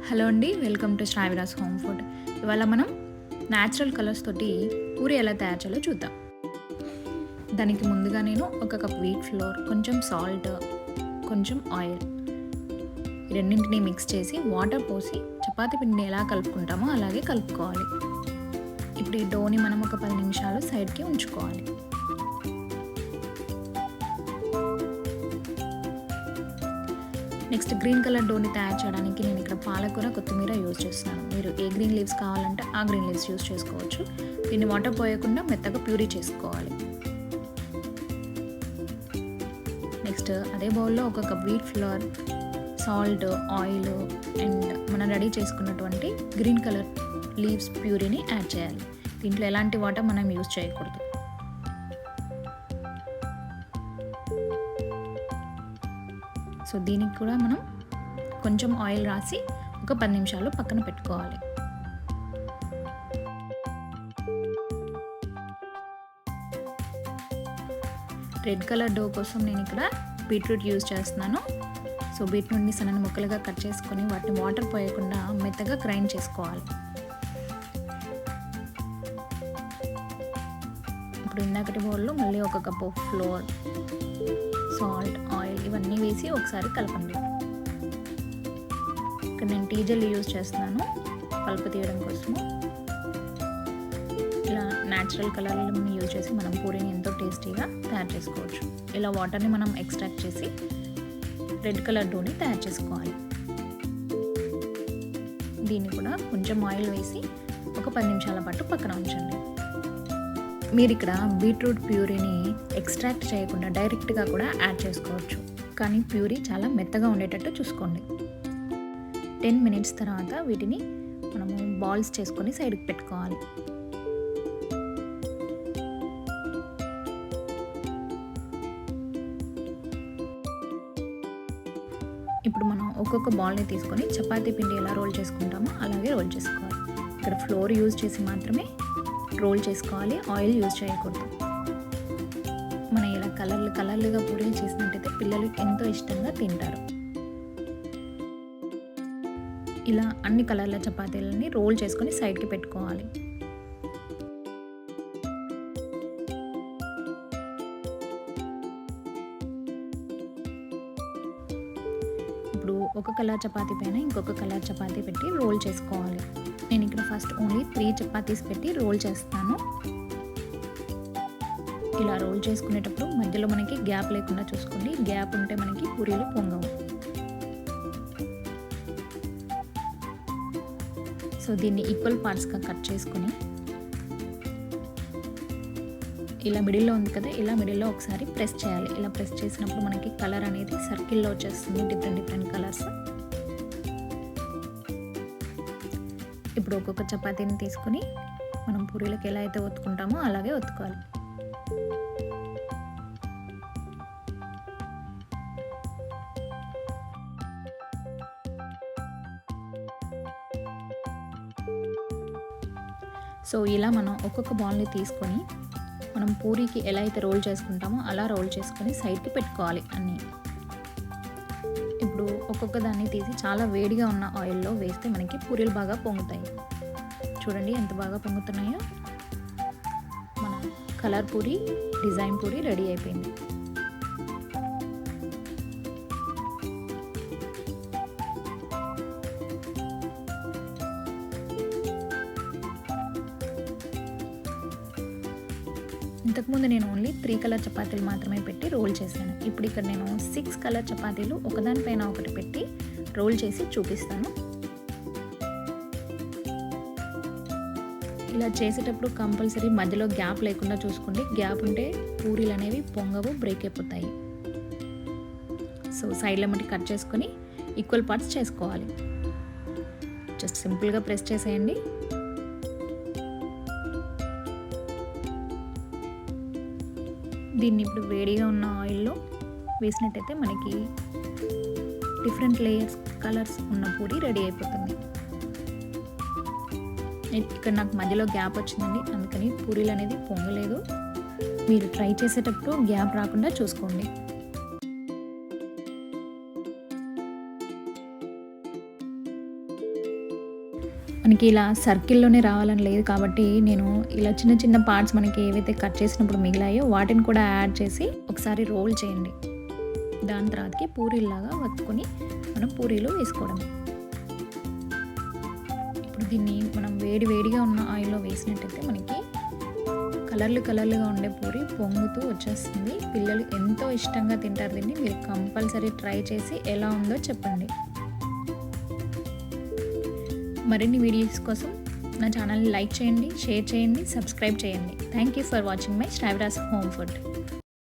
Hello అండి, welcome to శ్రావిరాస్ home food. ఇవాళ మనం న్యాచురల్ కలర్స్ తోటి పూరి ఎలా తయారు చేయాలో చూద్దాం. దానికి ముందుగా నేను ఒక కప్ వీట్ ఫ్లోర్, కొంచెం సాల్ట్, కొంచెం ఆయిల్ ఈ రెండింటిని మిక్స్ చేసి వాటర్ పోసి చపాతీ పిండిని ఎలా కలుపుకుంటామో అలాగే కలుపుకోవాలి. ఇప్పుడు ఈ డోని మనం ఒక 10 నిమిషాలు సైడ్కి ఉంచుకోవాలి. నెక్స్ట్ గ్రీన్ కలర్ డోని తయారు చేయడానికి నేను ఇక్కడ పాలకూర, కొత్తిమీర యూజ్ చేస్తున్నాను. మీరు ఏ గ్రీన్ లీవ్స్ కావాలంటే ఆ గ్రీన్ లీవ్స్ యూజ్ చేసుకోవచ్చు. దీన్ని వాటర్ పోయకుండా మెత్తగా ప్యూరీ చేసుకోవాలి. నెక్స్ట్ అదే బౌల్లో ఒక cup wheat flour, salt, oil and మనం రెడీ చేసుకున్నటువంటి గ్రీన్ కలర్ లీవ్స్ ప్యూరీని యాడ్ చేయాలి. దీంట్లో ఎలాంటి వాటర్ మనం యూజ్ చేయకూడదు. సో దీనికి కూడా మనం కొంచెం ఆయిల్ రాసి ఒక 10 నిమిషాలు పక్కన పెట్టుకోవాలి. రెడ్ కలర్ డో కోసం నేను ఇక్కడ బీట్రూట్ యూజ్ చేస్తున్నాను. సో బీట్రూట్ని సన్నని ముక్కలుగా కట్ చేసుకొని వాటిని వాటర్ పోయకుండా మెత్తగా గ్రైండ్ చేసుకోవాలి. ఇప్పుడు ఇందాకటి బౌల్లో మళ్ళీ ఒక cup of floor, salt, oil ఇవన్నీ వేసి ఒకసారి కలపండి. ఇక్కడ నేను టీ జెల్ యూజ్ చేస్తున్నాను పల్పు తీయడం కోసము. ఇలా న్యాచురల్ కలర్లను యూజ్ చేసి మనం పూరీని ఎంతో టేస్టీగా తయారు చేసుకోవచ్చు. ఇలా వాటర్ని మనం ఎక్స్ట్రాక్ట్ చేసి రెడ్ కలర్ డోని తయారు చేసుకోవాలి. దీన్ని కూడా కొంచెం ఆయిల్ వేసి ఒక 10 నిమిషాల పాటు పక్కన ఉంచండి. మీరు ఇక్కడ బీట్రూట్ ప్యూరీని ఎక్స్ట్రాక్ట్ చేయకుండా డైరెక్ట్గా కూడా యాడ్ చేసుకోవచ్చు. కానీ ప్యూరీ చాలా మెత్తగా ఉండేటట్టు చూసుకోండి. 10 మినిట్స్ తర్వాత వీటిని మనము బాల్స్ చేసుకొని సైడ్కి పెట్టుకోవాలి. ఇప్పుడు మనం ఒక్కొక్క బాల్ని తీసుకొని చపాతీ పిండి ఎలా రోల్ చేసుకుంటామో అలాగే రోల్ చేసుకోవాలి. ఇక్కడ ఫ్లోర్ యూజ్ చేసి మాత్రమే రోల్ చేసుకోవాలి, ఆయిల్ యూజ్ చేయకూడదు. మనం ఇలా కలర్లుగా పూరీలు చేసినట్టయితే పిల్లలు ఎంతో ఇష్టంగా తింటారు. ఇలా అన్ని కలర్ల చపాతీలని రోల్ చేసుకొని సైడ్కి పెట్టుకోవాలి. ఇప్పుడు ఒక కలర్ చపాతీ పైన ఇంకొక కలర్ చపాతీ పెట్టి రోల్ చేసుకోవాలి. నేను ఇక్కడ ఫస్ట్ ఓన్లీ 3 చపాతీస్ పెట్టి రోల్ చేస్తాను. ఇలా రోల్ చేసుకునేటప్పుడు మధ్యలో మనకి గ్యాప్ లేకుండా చూసుకోండి. గ్యాప్ ఉంటే మనకి పూరీలు పొంగవు. సో దీన్ని ఈక్వల్ పార్ట్స్గా కట్ చేసుకొని ఇలా మిడిల్లో ఉంది కదా, ఇలా మిడిల్లో ఒకసారి ప్రెస్ చేయాలి. ఇలా ప్రెస్ చేసినప్పుడు మనకి కలర్ అనేది సర్కిల్లో వచ్చేస్తుంది, డిఫరెంట్ కలర్స్. ఇప్పుడు ఒక్కొక్క చపాతీని తీసుకొని మనం పూరీలకు ఎలా అయితే ఒత్తుకుంటామో అలాగే ఒత్తుకోవాలి. సో ఇలా మనం ఒక్కొక్క బాల్ని తీసుకొని మనం పూరీకి ఎలా అయితే రోల్ చేసుకుంటామో అలా రోల్ చేసుకొని సైడ్కి పెట్టుకోవాలి అన్నీ. ఇప్పుడు ఒక్కొక్క దాన్ని తీసి చాలా వేడిగా ఉన్న ఆయిల్లో వేస్తే మనకి పూరీలు బాగా పొంగుతాయి. చూడండి ఎంత బాగా పొంగుతున్నాయో. మన colour puri, design puri ready అయిపోయింది. ఇంతకుముందు నేను ఓన్లీ 3 కలర్ చపాతీలు మాత్రమే పెట్టి రోల్ చేశాను. ఇప్పుడు ఇక్కడ నేను 6 కలర్ చపాతీలు ఒకదానిపైన ఒకటి పెట్టి రోల్ చేసి చూపిస్తాను. ఇలా చేసేటప్పుడు కంపల్సరీ మధ్యలో గ్యాప్ లేకుండా చూసుకోండి. గ్యాప్ ఉంటే పూరీలు అనేవి పొంగవు, బ్రేక్ అయిపోతాయి. సో సైడ్ల మట్టి కట్ చేసుకొని ఈక్వల్ పార్ట్స్ చేసుకోవాలి. జస్ట్ సింపుల్గా ప్రెస్ చేసేయండి. దీన్ని ఇప్పుడు వేడిగా ఉన్న ఆయిల్లో వేసినట్టయితే మనకి డిఫరెంట్ లేయర్స్, కలర్స్ ఉన్న పూరి రెడీ అయిపోతుంది. ఇక్కడ నాకు మధ్యలో గ్యాప్ వచ్చిందండి, అందుకని పూరీలు అనేది పొంగలేదు. మీరు ట్రై చేసేటప్పుడు గ్యాప్ రాకుండా చూసుకోండి. మనకి ఇలా సర్కిల్లోనే రావాలని లేదు కాబట్టి నేను ఇలా చిన్న చిన్న పార్ట్స్ మనకి ఏవైతే కట్ చేసినప్పుడు మిగిలాయో వాటిని కూడా యాడ్ చేసి ఒకసారి రోల్ చేయండి. దాని తర్వాతకి పూరీలాగా వత్తుకొని మనం పూరీలో వేసుకోవడమే. ఇప్పుడు దీన్ని మనం వేడిగా ఉన్న ఆయిల్లో వేసినట్టయితే మనకి కలర్లుగా ఉండే పూరి పొంగుతూ వచ్చేస్తుంది. పిల్లలు ఎంతో ఇష్టంగా తింటారు దీన్ని. మీరు కంపల్సరీ ట్రై చేసి ఎలా ఉందో చెప్పండి. మరిన్ని వీడియోస్ కోసం నా ఛానల్ని లైక్ చేయండి, షేర్ చేయండి, సబ్స్క్రైబ్ చేయండి. Thank you for watching my శ్రావ్యరాస్ హోమ్ ఫుడ్.